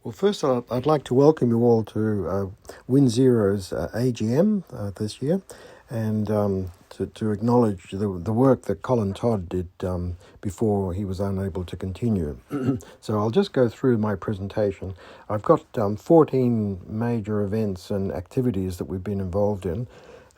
Well, first, I'd like to welcome you all to WinZero's AGM this year, and to acknowledge the work that Colin Todd did before he was unable to continue. So I'll just go through my presentation. I've got 14 major events and activities that we've been involved in,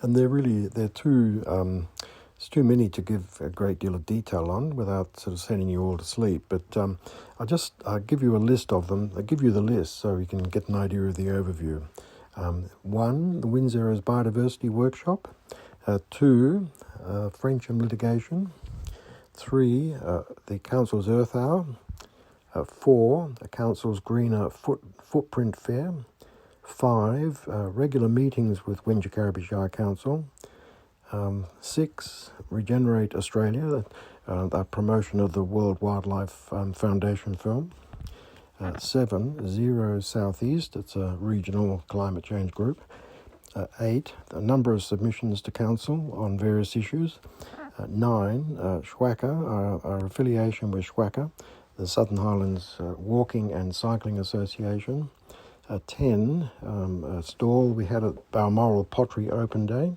and they're too. It's too many to give a great deal of detail on without sort of sending you all to sleep. But I'll give you a list of them. I'll give you the list so you can get an idea of the overview. 1, the WinZero's Biodiversity Workshop. 2, Frensham litigation. 3, the Council's Earth Hour. 4, the Council's Greener Footprint Fair. 5, regular meetings with Wingecarribee Shire Council. 6, Regenerate Australia, a promotion of the World Wildlife Foundation film. 7, Zero Southeast, it's a regional climate change group. 8, a number of submissions to Council on various issues. 9, SHWACA, our affiliation with SHWACA, the Southern Highlands Walking and Cycling Association. 10, a stall we had at Balmoral Pottery Open Day.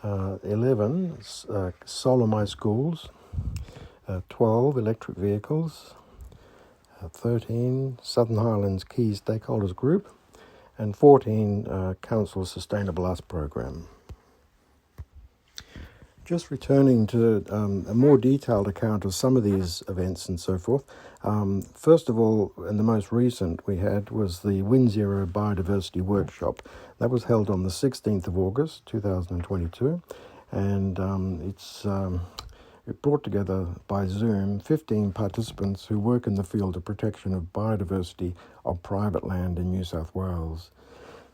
11, solar my schools. 12, electric vehicles. 13, Southern Highlands Key Stakeholders Group. And 14, Council Sustainable Us program. Just returning to a more detailed account of some of these events and so forth. First of all, and the most recent we had was the WinZero Biodiversity Workshop. That was held on the 16th of August 2022, and it brought together by Zoom 15 participants who work in the field of protection of biodiversity on private land in New South Wales.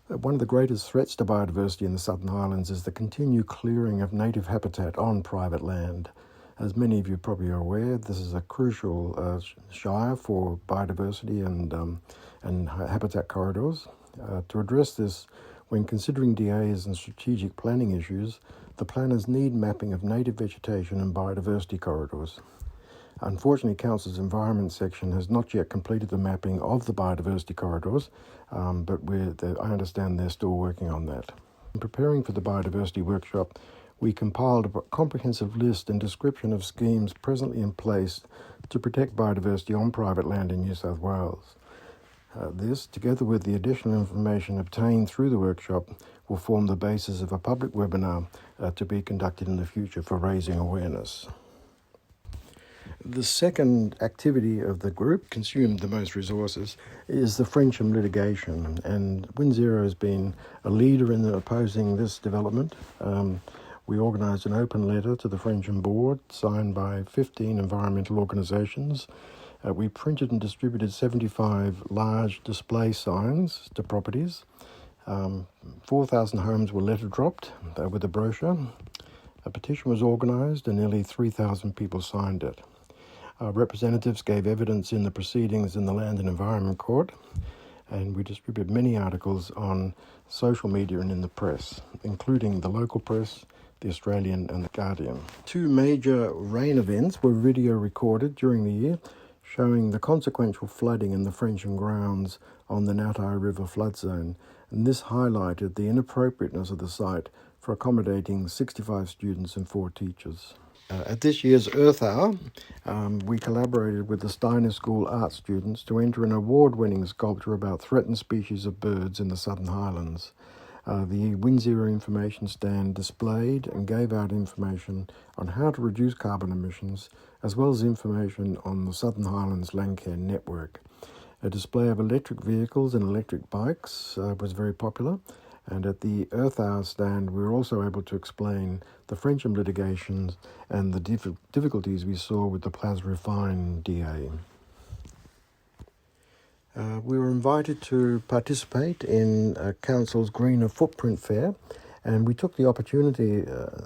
One of the greatest threats to biodiversity in the Southern Highlands is the continued clearing of native habitat on private land. As many of you probably are aware, this is a crucial shire for biodiversity and habitat corridors. To address this, when considering DAs and strategic planning issues, the planners need mapping of native vegetation and biodiversity corridors. Unfortunately, Council's Environment section has not yet completed the mapping of the biodiversity corridors, but I understand they're still working on that. In preparing for the biodiversity workshop, we compiled a comprehensive list and description of schemes presently in place to protect biodiversity on private land in New South Wales. This, together with the additional information obtained through the workshop, will form the basis of a public webinar to be conducted in the future for raising awareness. The second activity of the group, consumed the most resources, is the Frensham litigation, and WinZero has been a leader in opposing this development. We organised an open letter to the Frensham board, signed by 15 environmental organisations. We printed and distributed 75 large display signs to properties. 4,000 homes were letter dropped with a brochure. A petition was organised and nearly 3,000 people signed it. Our representatives gave evidence in the proceedings in the Land and Environment Court, and we distributed many articles on social media and in the press, including the local press, the Australian and the Guardian. 2 major rain events were video recorded during the year, showing the consequential flooding in the Frensham grounds on the Natai River flood zone, and this highlighted the inappropriateness of the site for accommodating 65 students and 4 teachers. At this year's Earth Hour, we collaborated with the Steiner School art students to enter an award-winning sculpture about threatened species of birds in the Southern Highlands. The WinZero information stand displayed and gave out information on how to reduce carbon emissions, as well as information on the Southern Highlands Land Care Network. A display of electric vehicles and electric bikes was very popular, and at the Earth Hour stand we were also able to explain the Frensham litigations and the difficulties we saw with the Plasma Refine DA. We were invited to participate in Council's Greener Footprint Fair, and we took the opportunity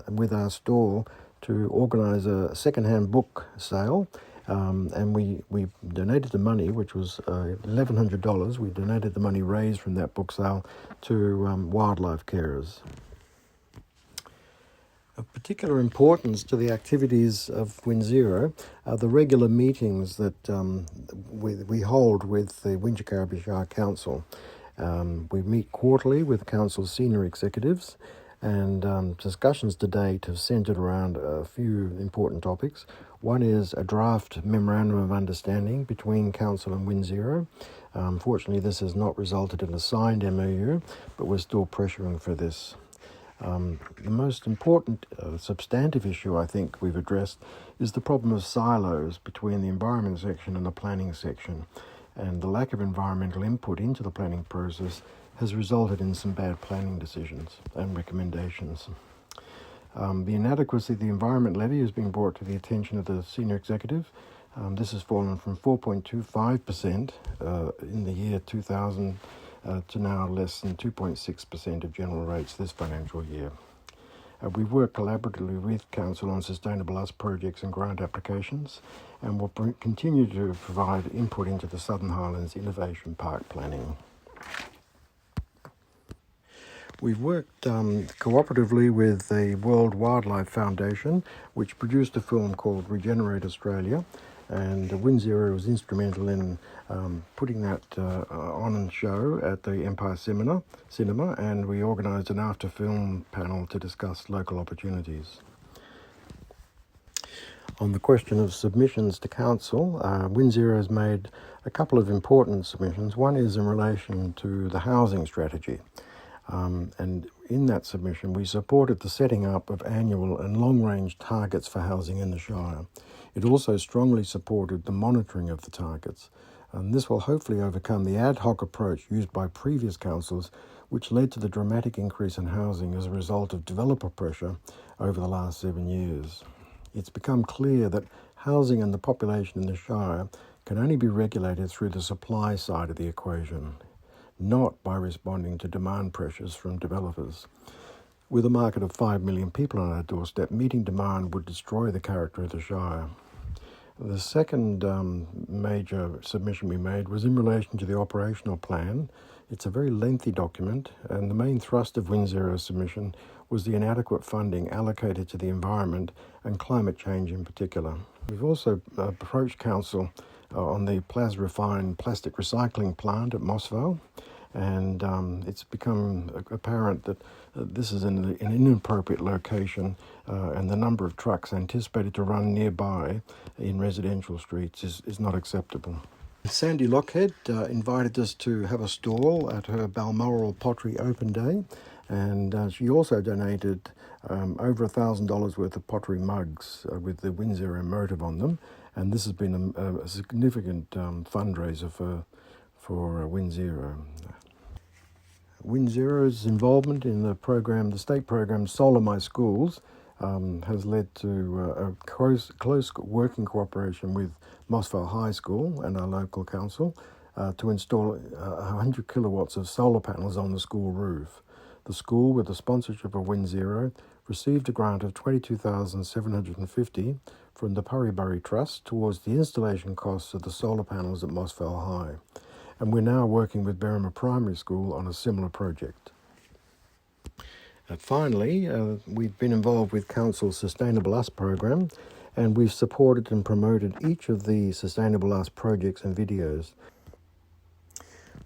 with our stall to organise a second-hand book sale, and we donated the money, which was $1,100. We donated the money raised from that book sale to wildlife carers. Of particular importance to the activities of WinZero are the regular meetings that we hold with the Wingecarribee Shire Council. We meet quarterly with Council's senior executives, and discussions to date have centred around a few important topics. One is a draft memorandum of understanding between Council and WinZero. Fortunately, this has not resulted in a signed MOU, but we're still pressuring for this. The most important substantive issue I think we've addressed is the problem of silos between the environment section and the planning section, and the lack of environmental input into the planning process has resulted in some bad planning decisions and recommendations. The inadequacy of the environment levy has been brought to the attention of the senior executive. This has fallen from 4.25% in the year 2000 to now less than 2.6% of general rates this financial year. We've worked collaboratively with Council on Sustainable Us projects and grant applications, and will continue to provide input into the Southern Highlands Innovation Park planning. We've worked cooperatively with the World Wildlife Foundation, which produced a film called Regenerate Australia, and WinZero was instrumental in putting that on show at the Empire Cinema, and we organised an after-film panel to discuss local opportunities. On the question of submissions to Council, WinZero has made a couple of important submissions. One is in relation to the housing strategy. And in that submission, we supported the setting up of annual and long-range targets for housing in the Shire. It also strongly supported the monitoring of the targets, and this will hopefully overcome the ad hoc approach used by previous councils, which led to the dramatic increase in housing as a result of developer pressure over the last 7 years. It's become clear that housing and the population in the Shire can only be regulated through the supply side of the equation, not by responding to demand pressures from developers. With a market of 5 million people on our doorstep, meeting demand would destroy the character of the Shire. The second major submission we made was in relation to the operational plan. It's a very lengthy document, and the main thrust of WinZero's submission was the inadequate funding allocated to the environment and climate change in particular. We've also approached Council on the Refined plastic recycling plant at Mossvale, and it's become apparent that this is in an inappropriate location, and the number of trucks anticipated to run nearby in residential streets is not acceptable. Sandy Lockhead invited us to have a stall at her Balmoral Pottery Open Day, and she also donated over $1,000 worth of pottery mugs with the WinZero motive on them, and this has been a significant fundraiser for WinZero. WinZero's involvement in the state program Solar My Schools, has led to a close working cooperation with Mossvale High School and our local council to install 100 kilowatts of solar panels on the school roof. The school, with the sponsorship of WinZero, received a grant of $22,750 from the Purryburry Trust towards the installation costs of the solar panels at Mossvale High. And we're now working with Berrima Primary School on a similar project. Finally, we've been involved with Council's Sustainable Us program, and we've supported and promoted each of the Sustainable Us projects and videos.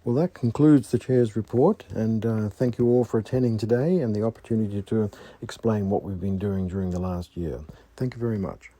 Well, that concludes the Chair's report, and thank you all for attending today and the opportunity to explain what we've been doing during the last year. Thank you very much.